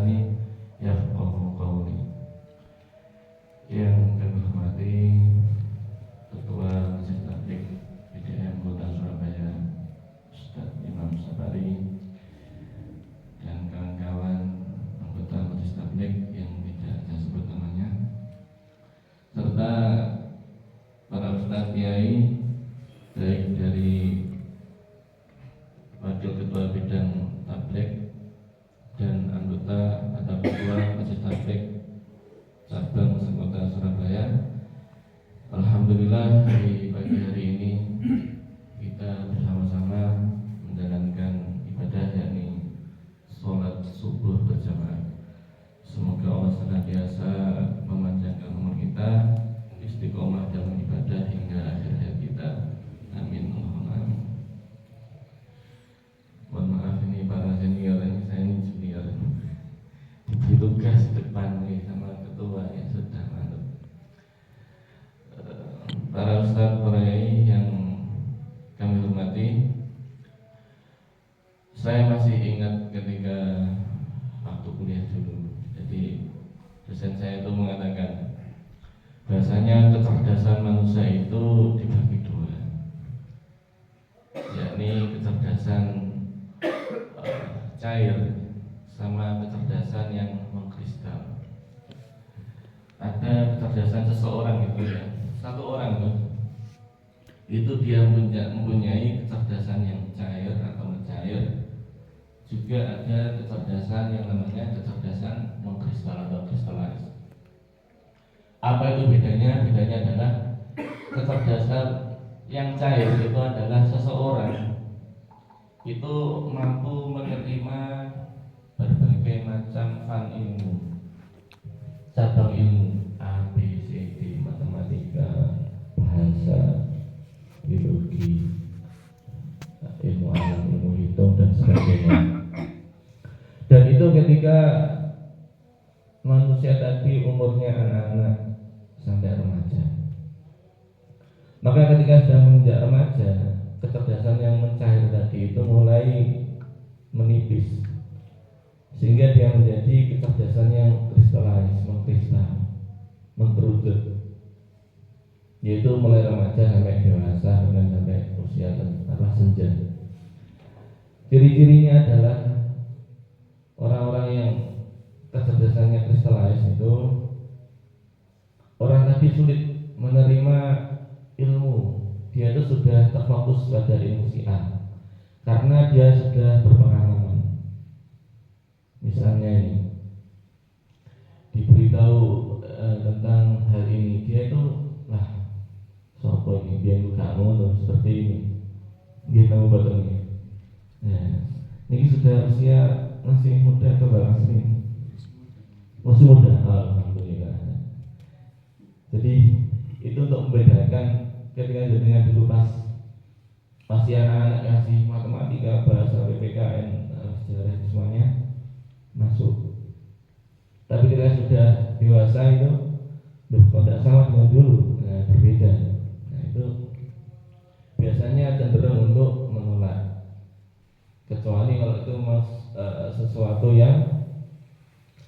lisani yafqahu qawli. Yang kami hormati Ketua Masjid Tabligh PDM Kota Surabaya Ustaz Imam Sabari dan kawan-kawan anggota Majelis Tabligh yang tidak saya sebut namanya, serta para ustaz kiai baik dari Wakil Ketua Bidang Tabligh dan anggota atau Ketua Majelis Tabligh Cabang Kota Surabaya. Alhamdulillah di pagi hari ini kita bersama-sama menjalankan ibadah yakni sholat subuh berjamaah. Semoga Allah senantiasa memanjangkan umur kita, istiqomah dalam ibadah hingga akhir hayat kita. Amin. Allahumma amin. Mohon maaf ini para senior, ini saya ini junior. Diberi tugas depan nih sama ketua yang sudah mantap. Para ustaz, para yai yang kami hormati, saya masih ingat ketika waktu kuliah dulu. Jadi dosen saya itu mengatakan bahasanya kecerdasan manusia itu dibagi dua, yakni kecerdasan cair sama kecerdasan yang mengkristal. Ada kecerdasan seseorang itu ya, satu orang tuh, itu dia mempunyai kecerdasan yang cair atau mencair. Juga ada kecerdasan yang namanya kecerdasan mengkristal atau kristalis. Apa itu bedanya? Bedanya adalah kecerdasan yang cair itu adalah seseorang itu mampu menerima berbagai macam fan ilmu, cabang ilmu A, B, C, D, matematika, bahasa, biologi, ilmu alam, ilmu hitung dan sebagainya. Dan itu ketika manusia tadi umurnya anak-anak sampai remaja. Maka ketika sudah menginjak remaja, kecerdasan yang mencair tadi itu mulai menipis, sehingga dia menjadi kecerdasan yang kristalis, mengkristal, mengkerucut, yaitu mulai remaja sampai dewasa, kemudian sampai usia senja. Ciri-cirinya adalah orang-orang yang kecerdasannya kristalis itu orang tadi sulit menerima ilmu. Dia itu sudah terfokus pada ilmu si A karena dia sudah berpengalaman. Misalnya ini diberitahu tentang hal ini, dia itu lah sopo ini, dia buka mulut seperti ini, dia tahu betul ini. Ya, ini sudah usia masih muda atau masih muda, alhamdulillah. Jadi itu untuk membedakan ketika jadinya dulu pas masih anak-anak kasih matematika, bahasa, PPKN, sejarah semuanya masuk. Tapi ketika sudah dewasa itu, kok tidak sama dengan dulu, berbeda. Nah itu biasanya cenderung untuk menolak, kecuali kalau itu sesuatu yang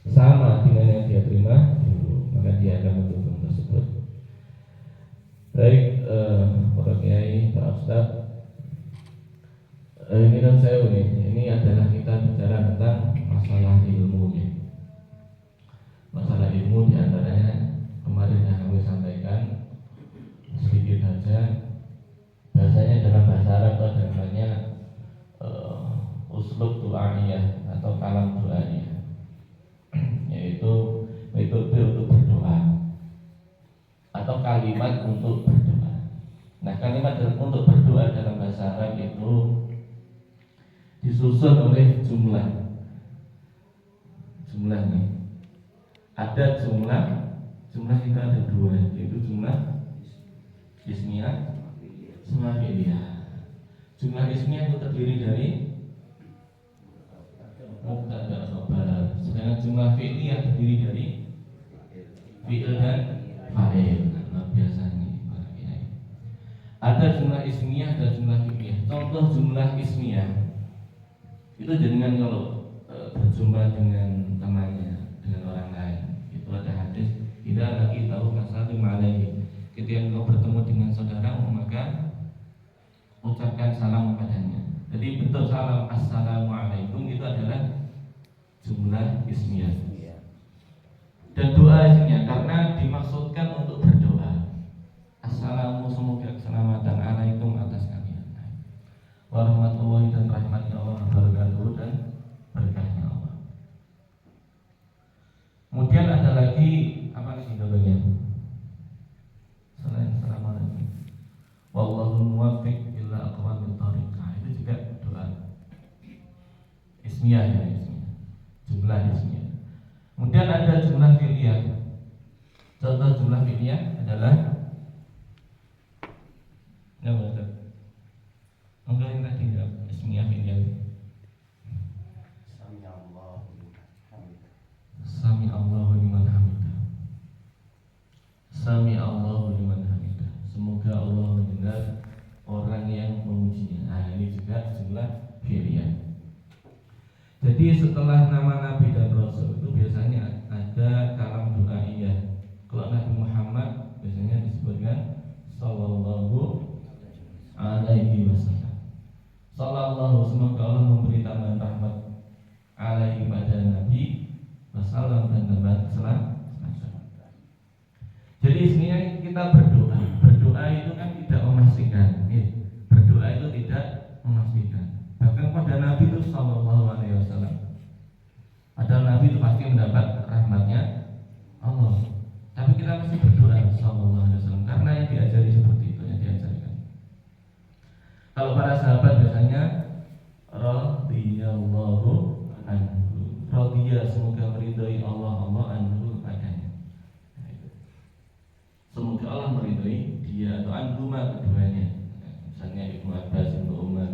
sama dengan yang dia terima dulu, maka dia akan mendukung tersebut. Baik, para kiai, para ustaz, ini kan saya ini adalah kita bicara tentang masalah ilmu ya. Masalah ilmu diantaranya kemarin yang kami sampaikan sedikit saja. Bahasanya dalam bahasa Arab itu namanya uslub du'aniyah atau kalam du'aniyah, yaitu metode untuk berdoa atau kalimat untuk berdoa. Nah, kalimat untuk berdoa dalam bahasa Arab itu disusun oleh jumlah nih. Ada jumlah kita ada dua, yaitu jumlah ismiyah sama fi'liyah. Jumlah ismiyah itu terdiri dari mubtada khabar, sedangkan jumlah fi'liyah terdiri dari fi'il dan fa'il. Nah, biasanya ada jumlah ismiyah dan jumlah fi'liyah. Contoh jumlah ismiyah itu jenengan kalau berjumpa dengan teman ada hadis, "Idza laqitahu fasallim alaihi." Ketika engkau bertemu dengan saudaramu maka ucapkan salam kepadanya. Jadi bentuk salam assalamualaikum itu adalah jumlah ismiyah. Dan doa ismiyah karena dimaksudkan untuk berdoa. Assalamu, semoga keselamatan alaikum atas kalian. Warahmatullahi dan rahmatnya Allah wabarakatuh dan berkahnya Allah. Kemudian ada lagi apa lagi doanya? Selain assalamualaikum. Wallahul muwaffiq ila aqwamit thariq. Itu juga doa ismiyah ya, ismiyah. Jumlah ismiyah. Kemudian ada jumlah fi'liyah. Contoh jumlah fi'liyah adalah enggak yang tadi ya, ismiyah fi'liyah. Sami Allahu liman hamidah. Sami Allahu liman hamidah. Semoga Allah mendengar orang yang memujinya. Nah, ini juga jumlah fi'liyah. Jadi setelah nama Nabi dan Rasul itu biasanya ada kalam doaiyah. Kalau Nabi Muhammad biasanya disebutkan sallallahu alaihi wasallam. Sallallahu, semoga Allah memberi tambahan rahmat alaihi pada Nabi wasallam dan tambahan salam. Jadi isminya kita berdoa. Berdoa itu kan tidak memastikan. Berdoa itu tidak memastikan. Bahkan pada Nabi itu sallallahu alaihi wasallam. Padahal Nabi itu pasti mendapat rahmatnya Allah. Tapi kita masih berdoa sallallahu alaihi wasallam karena yang diajari seperti itu, yang diajarkan. Kalau para sahabat biasanya radhiyallahu anhu. Radhiya, semoga meridhai Allah anhu padanya. Semoga Allah meridhai dia atau anhuma keduanya. Misalnya Ibnu Abbas, Ibnu Umar,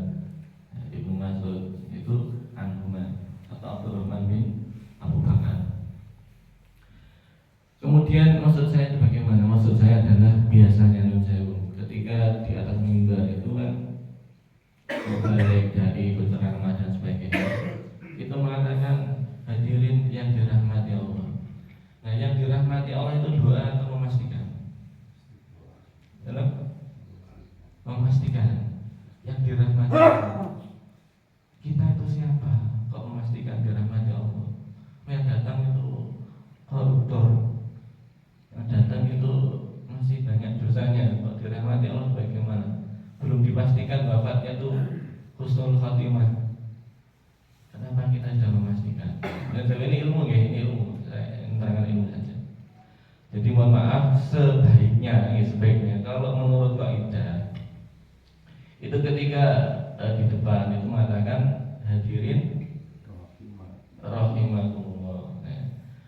Ibnu Mas'ud itu anhuma, atau Abdurrahman bin Abu Bakar. Kemudian maksud saya itu bagaimana? Maksud saya adalah biasanya ketika di atas mimbar itu kan balik dari berceramah dan sebagainya, itu mengatakan hadirin yang dirahmati Allah. Nah, yang dirahmati Allah itu doa atau memastikan? Dalam memastikan yang dirahmati Allah. Kita itu siapa? Kok memastikan dirahmati Allah? Yang datang itu koruptor, yang datang itu masih banyak dosanya. Kok dirahmati Allah bagaimana? Belum dipastikan wafatnya itu husnul khatimah. Kenapa kita sudah memastikan? Dan ini ilmu ya, ini ilmu. Saya menerangkan ilmu saja. Jadi mohon maaf, sebaiknya kalau menurut kaidah itu ketika di depan itu mengatakan hadirin rahimakumullah.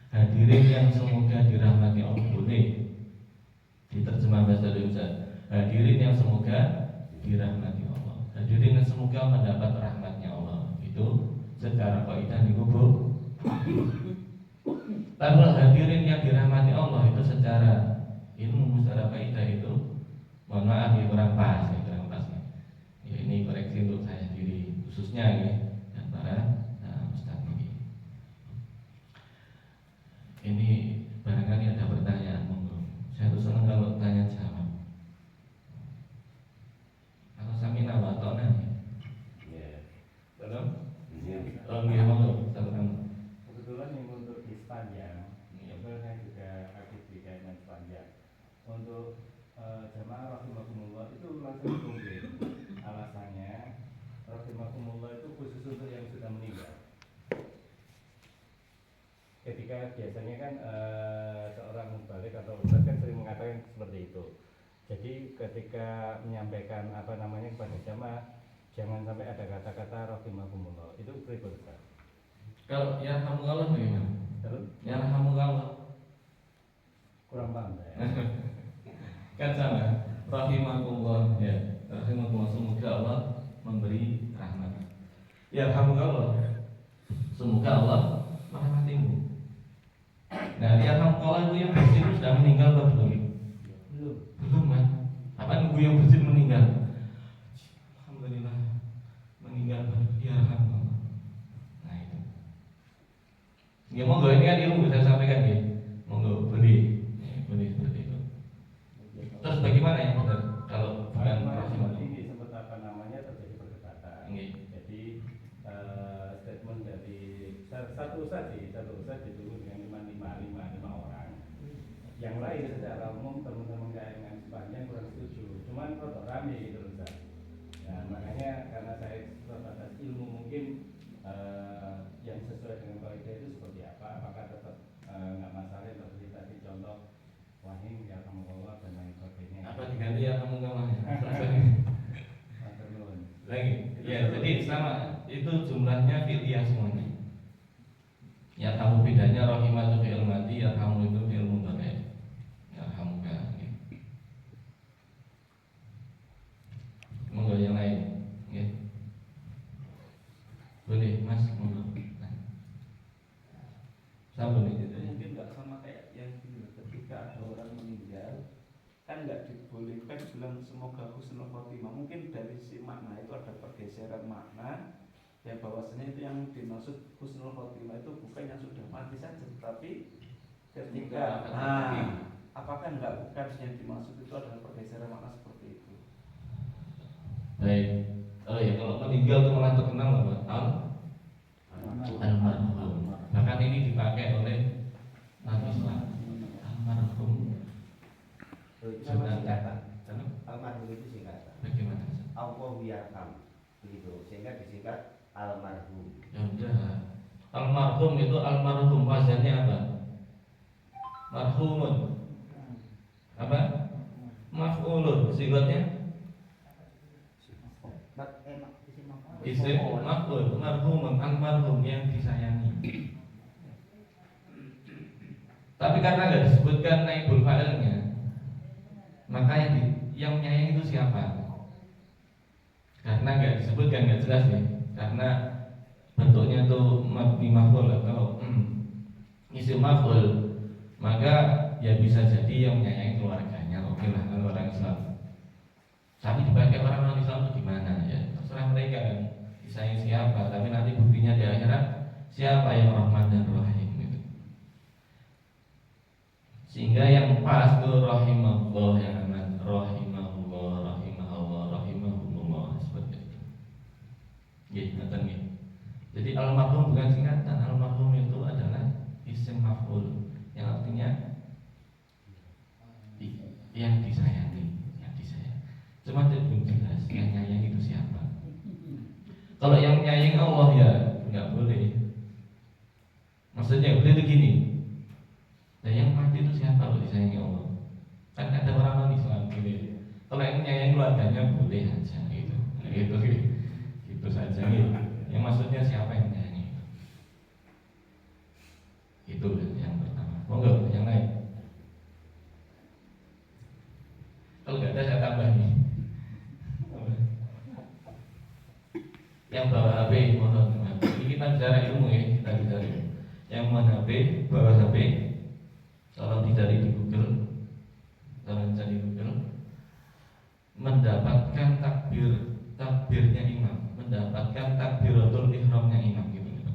Hadirin yang semoga dirahmati Allah, boleh diterjemah bahasa Indonesia. Hadirin yang semoga dirahmati Allah. Hadirin yang semoga mendapat rahmatnya Allah. Itu secara kaidah dikubur. Tapi hadirin yang dirahmati Allah itu secara ilmu, secara kaidah itu mohon maaf ya kurang pas ya, kurang pas ya. Ya ini koreksi untuk saya sendiri khususnya ya dan para ustaz ini. Ini barangkali ada pertanyaan, monggo. Saya tuh senang kalau tanya jawab. Kalau samina wa ta'na ya. Belum? Oh iya, monggo. Kebetulan yang untuk di Sepanjang, saya juga aktif di Kaiman Sepanjang. Untuk jamaah rahimakumullah itu langsung ditungguin. Alasannya rahimakumullah itu khusus untuk yang sudah meninggal. Ketika biasanya kan seorang mubalik atau ustaz kan sering mengatakan seperti itu. Jadi ketika menyampaikan kepada jamaah, jangan sampai ada kata-kata rahimakumullah. Itu berikut Ustaz. Kalau yarhamukallah bagaimana? Yarhamukallah Kurang paham saya. Kan sama, rahimakumullah ya. Rahimakumullah, semoga Allah memberi rahmat. Yarhamukallah, semoga Allah merahmatimu. Nah, yarhamukallah itu yang bersih itu sudah meninggal atau belum? Belum kan? Apa nunggu yang bersih meninggal? Alhamdulillah meninggal, yarhamukallah. Ya monggo, ini kan ilmu saya sampaikan ya. Monggo. satu ustadz ditunggu dengan lima orang. Yang lain secara umum teman-teman KMN sepanjang kurang setuju. Cuman rotok rame gitu Ustaz. Nah, makanya karena saya terbatas ilmu mungkin yang sesuai dengan kaidah itu seperti apa? Apakah tetap nggak masalah seperti tadi contoh wahing ya kamu bawa dan lain sebagainya. Apa diganti ya kamu kamu? Lagi. Ya, jadi sama itu jumlahnya fi'liyah semuanya. Ya kamu bedanya rahimah itu fi'il mati, ya kamu itu fi'il mudhari'. Ya kamu kan. Monggo yang lain. Ya. Boleh Mas, monggo. Sampun itu. Mungkin nggak sama kayak yang ketika ada orang meninggal kan nggak dibolehkan bilang semoga husnul khotimah. Mungkin dari si makna itu ada pergeseran makna ya, bahwasanya itu yang dimaksud husnul khotimah itu bukan yang sudah mati saja, tapi ketika apakah nggak bukan yang dimaksud itu adalah pergeseran makna seperti itu. Baik. Oh ya, kalau meninggal itu malah terkenal apa? Almarhum. Bahkan ini dipakai oleh Nabi Sallallahu almarhum. Almarhum itu singkatan. Bagaimana? Allah yarham begitu, sehingga disingkat almarhum. Ya udah. Almarhum itu almarhum wazannya apa? Marhumun. Apa? Maf'ulun. Sifatnya isim maf'ul. Marhumun, almarhum yang disayangi. Tapi karena nggak disebutkan naibul fa'ilnya, maka yang menyayangi itu siapa? Karena nggak disebutkan, nggak jelas ya. Karena bentuknya itu mabni maf'ul atau isim maf'ul, maka ya bisa jadi yang menyayangi keluarganya. Oke lah, kalau orang Islam. Tapi dipakai orang non Islam itu gimana ya? Terserah mereka kan. Disayangi siapa? Tapi nanti buktinya di akhirat siapa yang Rahman dan Rahim gitu. Sehingga yang pas itu rahimahullah, yang aman rahimahullah, rahimahullah, rahimahullah seperti itu. Gitu, gitu. Jadi almarhum bukan singkatan, almarhum itu adalah isim maf'ul yang artinya yang disayangi, yang disayang. Cuma belum jelas yang nyayangi itu siapa. Kalau yang nyayangi Allah ya nggak boleh. Maksudnya boleh itu gini. Nah yang mati itu siapa kalau disayangi Allah? Kan ada orang non Islam gitu. Kalau yang nyayangi keluarganya boleh aja gitu. Nah, gitu saja gitu. Yang maksudnya siapa yang nyayangi? Itu yang pertama. Monggo yang lain. Kalau nggak ada saya tambah nih. Yang bawa HP mohon maaf. Ini kita bicara ilmu ya, kita bicara. Yang mohon HP, bawa HP. Tolong dicari di Google. Tolong cari Google. Mendapatkan takbirnya imam, mendapatkan takbiratul ihramnya imam gitu.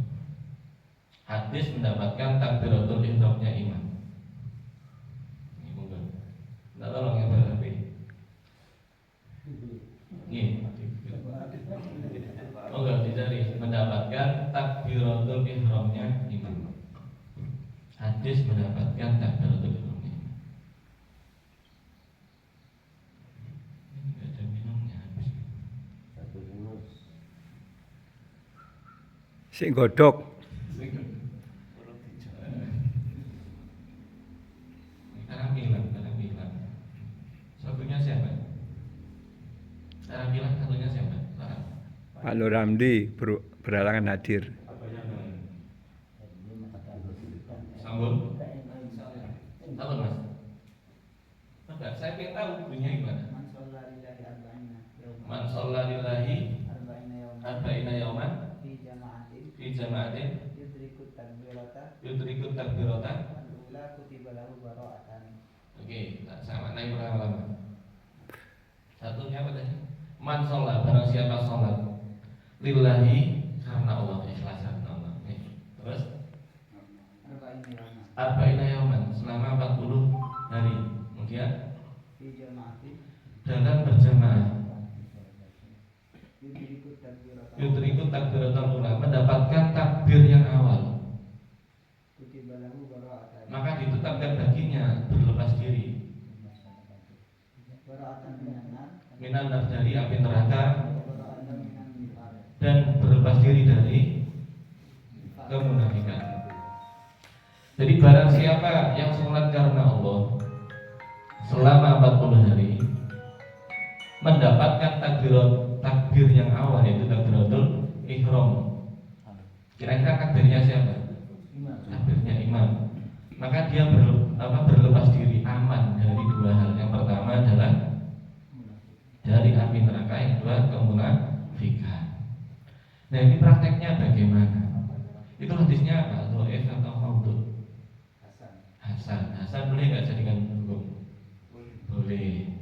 Hadis mendapatkan takbiratul ihramnya imam. Ini monggo. Nah, tolong yang bawa HP. Ini. Oh enggak dicari, mendapatkan takbiratul ihramnya imam. Hadis mendapatkan takbiratul ihramnya imam. Ini enggak ada minumnya habis. Satu bungkus. Sing godhog. Karambilan. Satunya siapa? Karambilan satunya siapa? Pak Nur Ramdi berhalangan hadir. Sambung. Sambung mas. Enggak, saya pengen tahu bunyinya gimana. Man sholla lillahi arba'ina yawman fi jama'atin yudrikut takbirata. Oke, sama naik berapa? Satunya apa tadi? Man sholla, barang siapa sholat lillahi karena Allah, ikhlas karena Allah. Terus arba'ina yawman, selama 40 hari. Kemudian dalam berjamaah yudrikut takbiratul ula, mendapatkan takbir yang awal. minan dari api neraka dan berlepas diri dari kemunafikan. Jadi barang siapa yang sholat karena Allah selama 40 hari mendapatkan takbir yang awal, yaitu takbiratul ihram. Kira-kira takbirnya siapa? Takbirnya imam. Maka dia berlepas diri, aman dari dua hal. Yang pertama adalah dari api neraka, yang kedua kemunafikan. Nah, ini prakteknya bagaimana? Itu hadisnya apa? Dhaif atau maudhu? Hasan boleh nggak jadikan hukum? Boleh.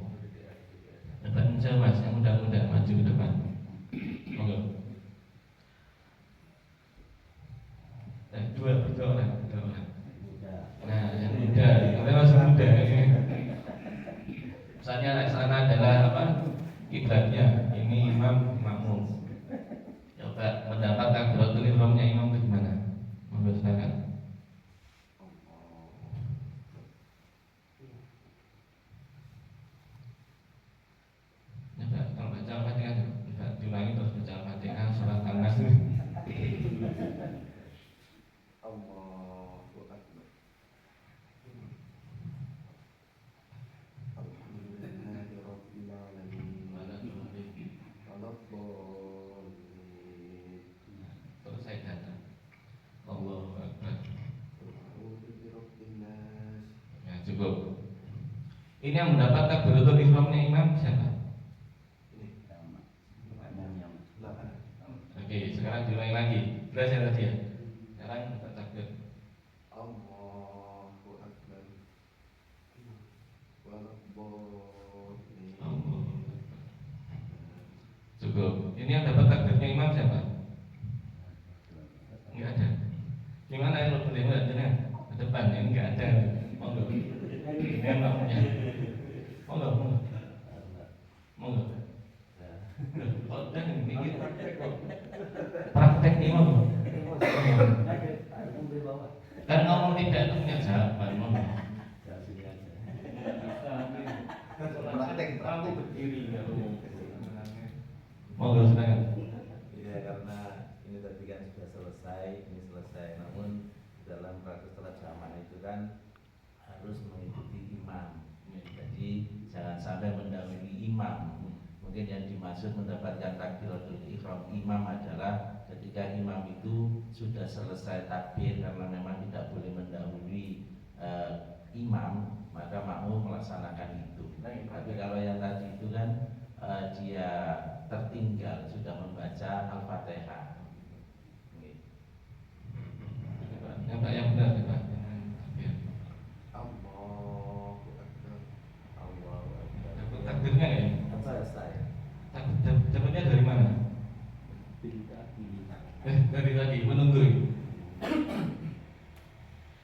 Depan saja mas, yang muda-muda maju ke depan. Monggo. Dua orang. Nah, yang muda, kita masih muda. Misalnya sana adalah apa? Kiblatnya, ini imam, makmum. Coba mendapat takbiratul ihramnya imam itu gimana? Monggo silakan. Kalau baca Al-Fatihah, diulangi terus baca Al-Fatihah, surat An-Nas. Allahu Akbar. Alhamdulillahi Rabbil Alamin. Terus saya datang. Allahu Akbar. Ya, cukup. Ini yang mendapat takbiratul ihramnya imam siapa? Oke, sekarang diulangi lagi. Belajar tadi ya. Sekarang kita takbir. Allahu Akbar. Cukup. Ini yang dapat takbirnya imam siapa? Enggak ada. Gimana ya lo boleh nggak? Ke depan ya, enggak ada. Monggo. Ini yang namanya. Monggo. Oh, dan ini praktek imam. Kan ngomong tidak itu punya jawaban. Praktek. Aku berdiri kalau monggo silakan. Ya, karena ini tadi kan sudah selesai, namun dalam praktek sholat jamaah itu kan harus mengikuti imam. Jadi jangan sampai mendahului imam. Mungkin yang dimaksud mendapatkan takbiratul ihram imam adalah ketika imam itu sudah selesai takbir, karena memang tidak boleh mendahului imam, maka makmum melaksanakan itu. Tapi kalau yang tadi itu kan dia tertinggal sudah membaca Al-Fatihah. Yang benar Pak. Allahu Akbar. Allahu Akbar. Dapat takbirnya ya? Selesai. Dapatnya dari mana? Dari tadi menunggu.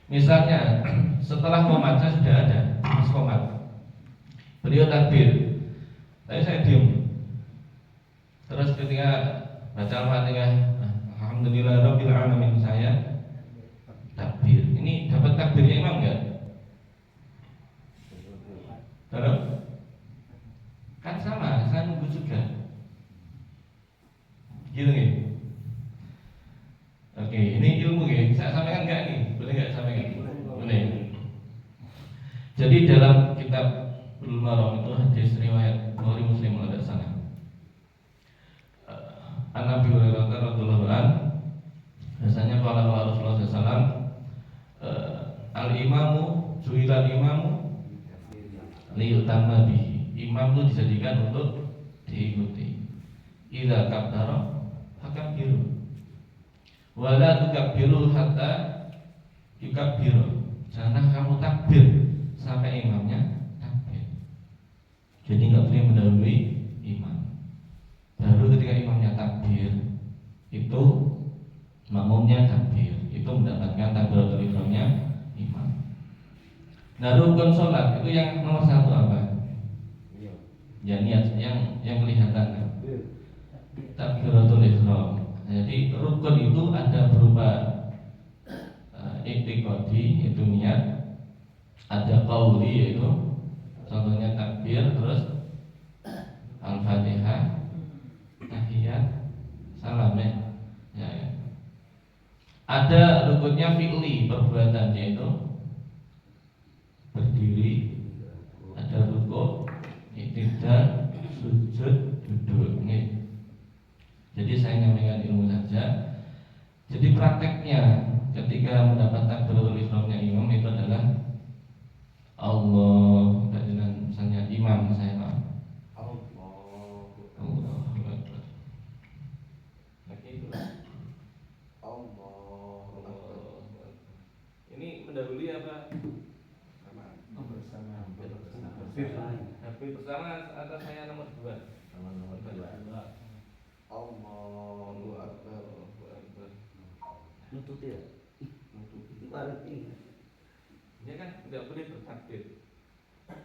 Misalnya setelah komat saya sudah ada mas komat, beliau takbir, saya diem. Terus ketika baca Al-Fatihah, Alhamdulillahirabbil alamin, saya takbir. Ini dapat takbirnya imam enggak? Dapat? Kan sama, saya nunggu juga. Gitu nih. Oke, ini ilmu ya. Saya sampaikan enggak nih? Boleh enggak sampaikan? Boleh. Jadi dalam kitab Bulughul Maram itu hadis riwayat Bukhari Muslim kalau tidak salah. An Abi Hurairah radhiyallahu anhu, biasanya kalau Rasulullah SAW, al-imamu ju'ilal imamu liyutamma bihi. Imam itu dijadikan untuk diikuti. Idza kabbara fakabbiru wa la tukabbiru hatta yukabbiru. Jangan kamu takbir sampai imamnya takbir. Jadi nggak boleh mendahului imam. Baru ketika imamnya takbir, itu makmumnya takbir, itu mendapatkan takbiratul ihramnya imam. Nah, rukun sholat itu yang nomor satu apa? Ya niat yang kelihatan, takbiratul ihram. Jadi rukun itu ada berupa i'tiqadi, itu niat, ada qauli, yaitu contohnya takbir, terus Al-Fatihah, tahiyat, salam ya. Ya, ya. Ada rukunnya fi'li, perbuatan, yaitu berdiri, ada rukuk, i'tidal, sujud, duduk. Nih. Jadi saya nyampaikan ilmu saja. Jadi prakteknya ketika mendapat takbiratul ihramnya imam itu adalah Allah, dengan misalnya imam saya Pak. Allah. Ini mendahului apa? bersama Hampir bersama atas saya nomor 2. Nomor 2. Allahu Akbar. Nututi ya. Itu arti. Dia kan tidak boleh bertakbir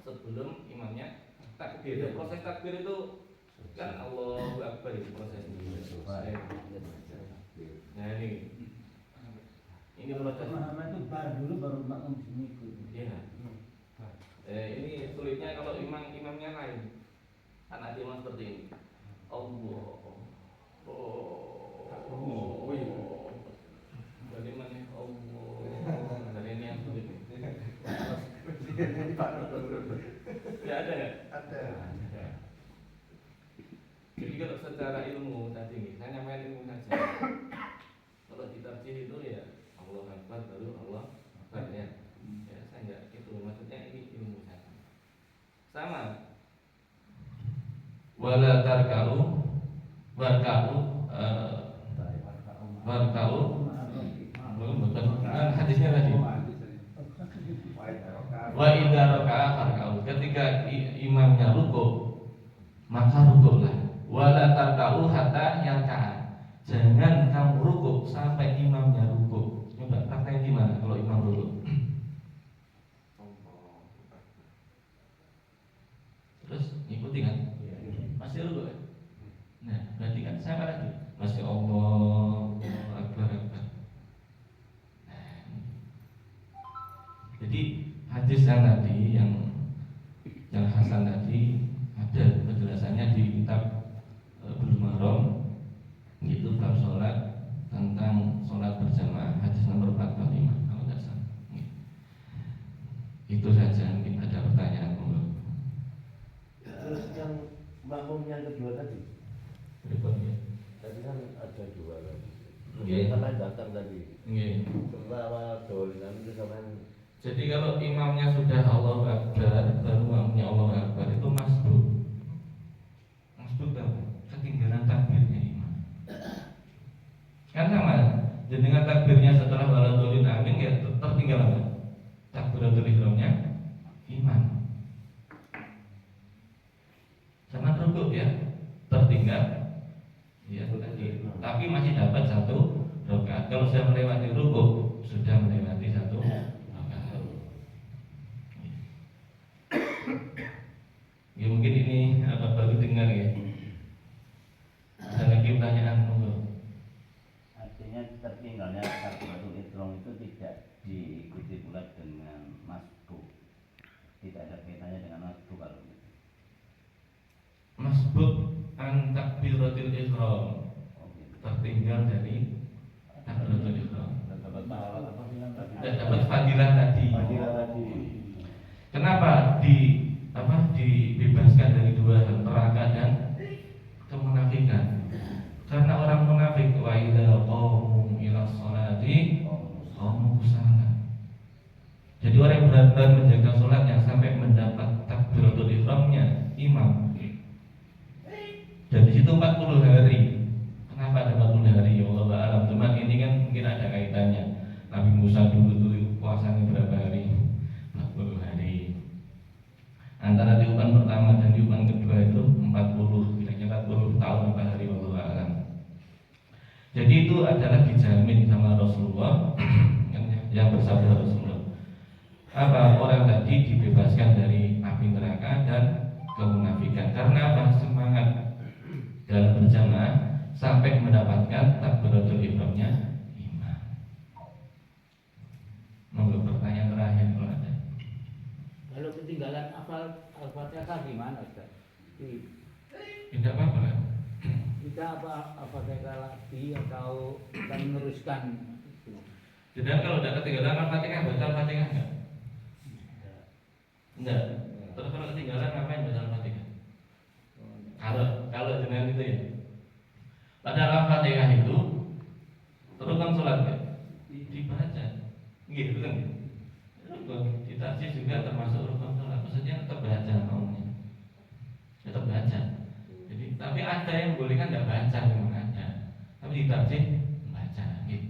sebelum imamnya takbir. Ya, proses takbir itu kan Allahu Akbar itu prosesnya. Nah ini proses. Pemahaman itu bar dulu baru makmum mengikut. Iya. Ini sulitnya kalau imamnya lain. Kan ada imam seperti ini. Allah. Dari mana Allah? Dari ini yang sulit. Ya ada nggak? Ada. Jadi kalau secara ilmu tadi nih, saya nyampaikan ilmu saja. Kalau ditarjih itu ya Allah Akbar baru Allah Akbar ya. Ya saya nggak itu, maksudnya ini ilmu saja. Sama. Wala tarka'u warka'u warka'u bukan hadisnya tadi. Wa idza raka'a farka'u. Ketika imamnya rukuk, maka rukuklah. Wala tarka'u hatta yarka'a. Jangan kamu rukuk sampai imamnya rukuk. Coba prakteknya gimana kalau imam rukuk? Terus ikuti kan? Masih rukuk kan? Nah, berarti kan sama lagi. Masih Allah Akbar Akbar. Nah, jadi hadis yang tadi yang Hasan tadi ada penjelasannya di kitab Bulughul Maram, itu bab sholat, tentang sholat berjamaah, hadis nomor 45 kalau tidak salah. Itu saja, mungkin ada pertanyaan. Terus yang makmum yang kedua tadi, Berikutnya. tadi kan ada 2 kan. Iya. Sampai datang tadi. Iya. Setelah dolinan itu sampai. Jadi kalau imamnya sudah Allahu Akbar, baru makmumnya Allahu Akbar, itu masbuk. Masbuk tahu? Ketinggalan takbirnya imam. Kan sama. Jadi dengan takbirnya setelah waladolin amin ya tertinggal apa? Takbiratul ihramnya imam. Sama rukuk ya, tertinggal. Ya tadi. Tapi masih dapat 1 rakaat. Kalau sudah melewati rukuk, sudah melewati 1 rakaat. Ya mungkin ini apa baru dengar ya. Ada lagi pertanyaan monggo. Artinya tertinggalnya takbiratul ihram itu tidak diikuti pula dengan masbuk. Tidak ada kaitannya dengan masbuk kalau gitu. Masbuk an takbiratul ihram. Oh, gitu. Tertinggal dari takbiratul ihram. Dapat pahala apa bilang tadi? Tidak dapat fadilah tadi. Fadilah tadi. Kenapa dibebaskan dari 2 hal, neraka dan kemunafikan? Karena orang munafik wa idza qamu ila sholati qamu kusala. Jadi orang yang benar-benar menjaga sholatnya sampai mendapat takbiratul ihramnya imam. Dan di situ 40 hari. Kenapa ada 40 hari? Ya Allah alam. Cuman ini kan mungkin ada kaitannya. Nabi Musa dulu tuh puasanya berapa hari? 40 hari. Antara tiupan pertama dan tiupan kedua itu 40, kira-kira 40 tahun apa hari, wallahu a'lam. Jadi itu adalah dijamin sama Rasulullah yang bersabda Rasulullah. Apa orang tadi dibebaskan dari api neraka dan kemunafikan. Karena apa? Semangat dalam berjamaah sampai mendapatkan takbiratul ihramnya imam. Monggo pertanyaan terakhir kalau ada. Kalau ketinggalan hafal Al-Fatihah gimana Ustaz? tidak apa-apa kan? Kita apa kayak lagi atau kita meneruskan itu. Jadi kalau udah ketinggalan Al-Fatihah, baca Al-Fatihah enggak? Enggak. Terus kalau ketinggalan ngapain baca Al-Fatihah? Kalau dengan itu ya. Padahal Al-Fatihah itu rukun sholat ya? Dibaca. Gitu kan? Rukun ditarjih juga termasuk rukun sholat. Maksudnya tetap baca maunya. Tetap baca. Jadi tapi ada yang boleh kan enggak baca, memang ada. Tapi ditarjih baca gitu.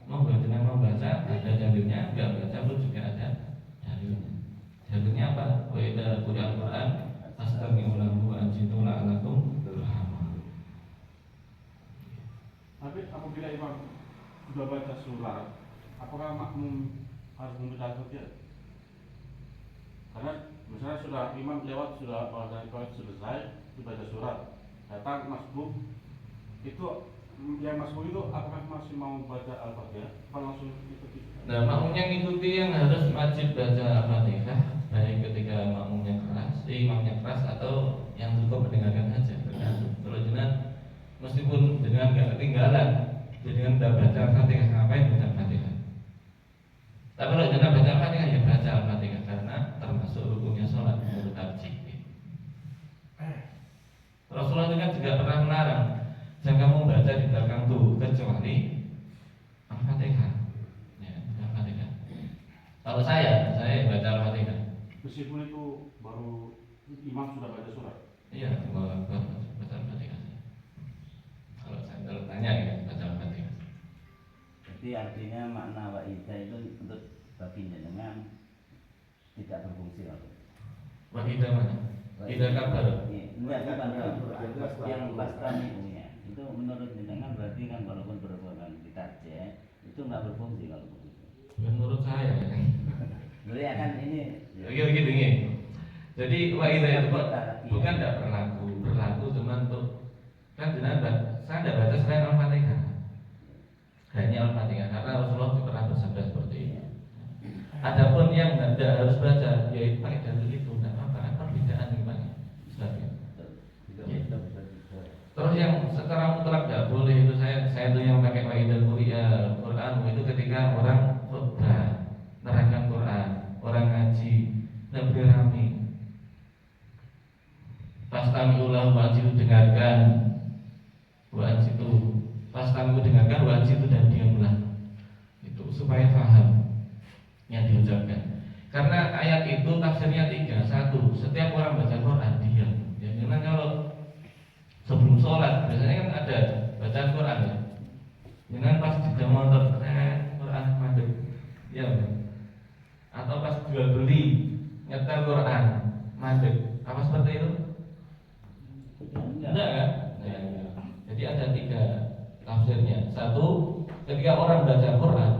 Mau baca ada dalilnya, enggak baca pun juga ada dalilnya. Dalilnya apa? Wa idza quri'al Qur'an fastami'u lahu wa ansitu la'allakum turhamun. Tapi apabila imam sudah baca surat, apakah makmum harus membaca Al-Fatihah? Karena misalnya sudah imam lewat, sudah dari selesai, dibaca surat, datang masbuk, itu yang masbuk itu apakah masih mau baca Al-Fatihah? Apa langsung ikuti? Nah, makmumnya ngikuti yang harus wajib baca Al-Fatihah, baik ketika makmumnya keras, imamnya keras atau yang cukup mendengarkan saja. Kalau jenengan meskipun jenengan nggak ketinggalan, jenengan udah baca Al-Fatihah, ngapain baca Al-Fatihah? Tapi kalau jenengan baca Al-Fatihah, ya baca Al-Fatihah karena termasuk rukunnya sholat menurut tarjih. Rasulullah itu kan juga pernah melarang jangan kamu baca di belakang tuh kecuali Al-Fatihah. Ya, Al-Fatihah. Kalau saya baca Al-Fatihah. Meskipun itu baru imam sudah baca surat. Iya, kalau baca Al-Fatihah. Kalau tanya ya baca Al-Fatihah. Jadi artinya makna wa'idah itu untuk bagi jenengan tidak berfungsi kalau. Wahidah mana? Tidak kabar. Enggak, bukan yang pastami'unya. Itu menurut jenengan berarti kan walaupun berhubungan ditarjih itu nggak berfungsi kalau begitu. Menurut saya. Jadi akan ini. Begini. Jadi wahidah itu bukan tidak berlaku cuma untuk kan jenengan saya tidak baca selain Al-Fatihah. Hanya Al-Fatihah karena Rasulullah juga pernah bersabda seperti itu. Adapun yang tidak harus baca yaitu pakai dalil itu tidak apa-apa, perbedaan gimana? Terus yang secara mutlak tidak boleh itu saya itu yang pakai wahidah Quran itu ketika orang khutbah, nerangkan Quran, orang ngaji, dan beramai. Pastami'u lahu wa ansitu dengarkan, wa ansitu. Pastami'u dengarkan, wa ansitu dan diamlah. Itu supaya paham yang diucapkan. Karena ayat itu tafsirnya 3. 1, setiap orang baca Quran diam. Ya, memang kalau sebelum sholat biasanya kan ada bacaan Quran ya. Jangan pas di motor Quran madep, ya. Atau pas jual beli nyetel Quran madep, apa seperti itu? Enggak kan? Ya. Jadi ada 3 tafsirnya. 1, ketika orang baca Quran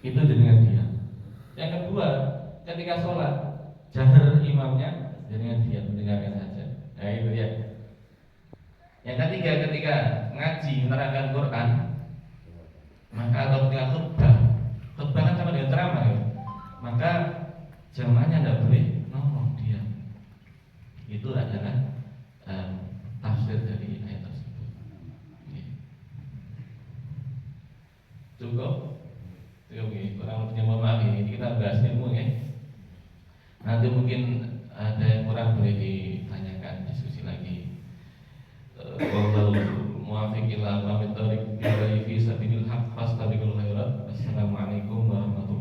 itu dengan dia. Yang kedua, ketika sholat jahar imamnya dengan dia mendengarkan saja. Nah itu ya. Yang ketiga, ketika ngaji menerangkan Quran, maka atau ketika khutbah kan sama dengan ceramah ya. Maka jamaahnya tidak boleh ngomong diam. Itu adalah tafsir dari ayat tersebut. Cukup. Oke, kurang lebihnya mohon maaf ini kita bahas ilmu ya. Nanti mungkin ada yang kurang boleh ditanyakan, diskusi lagi. Wallahu muwaffiq ila aqwamit thoriq bi fi sabilil haqq fastabiqul khairat. Wassalamualaikum warahmatullahi wabarakatuh.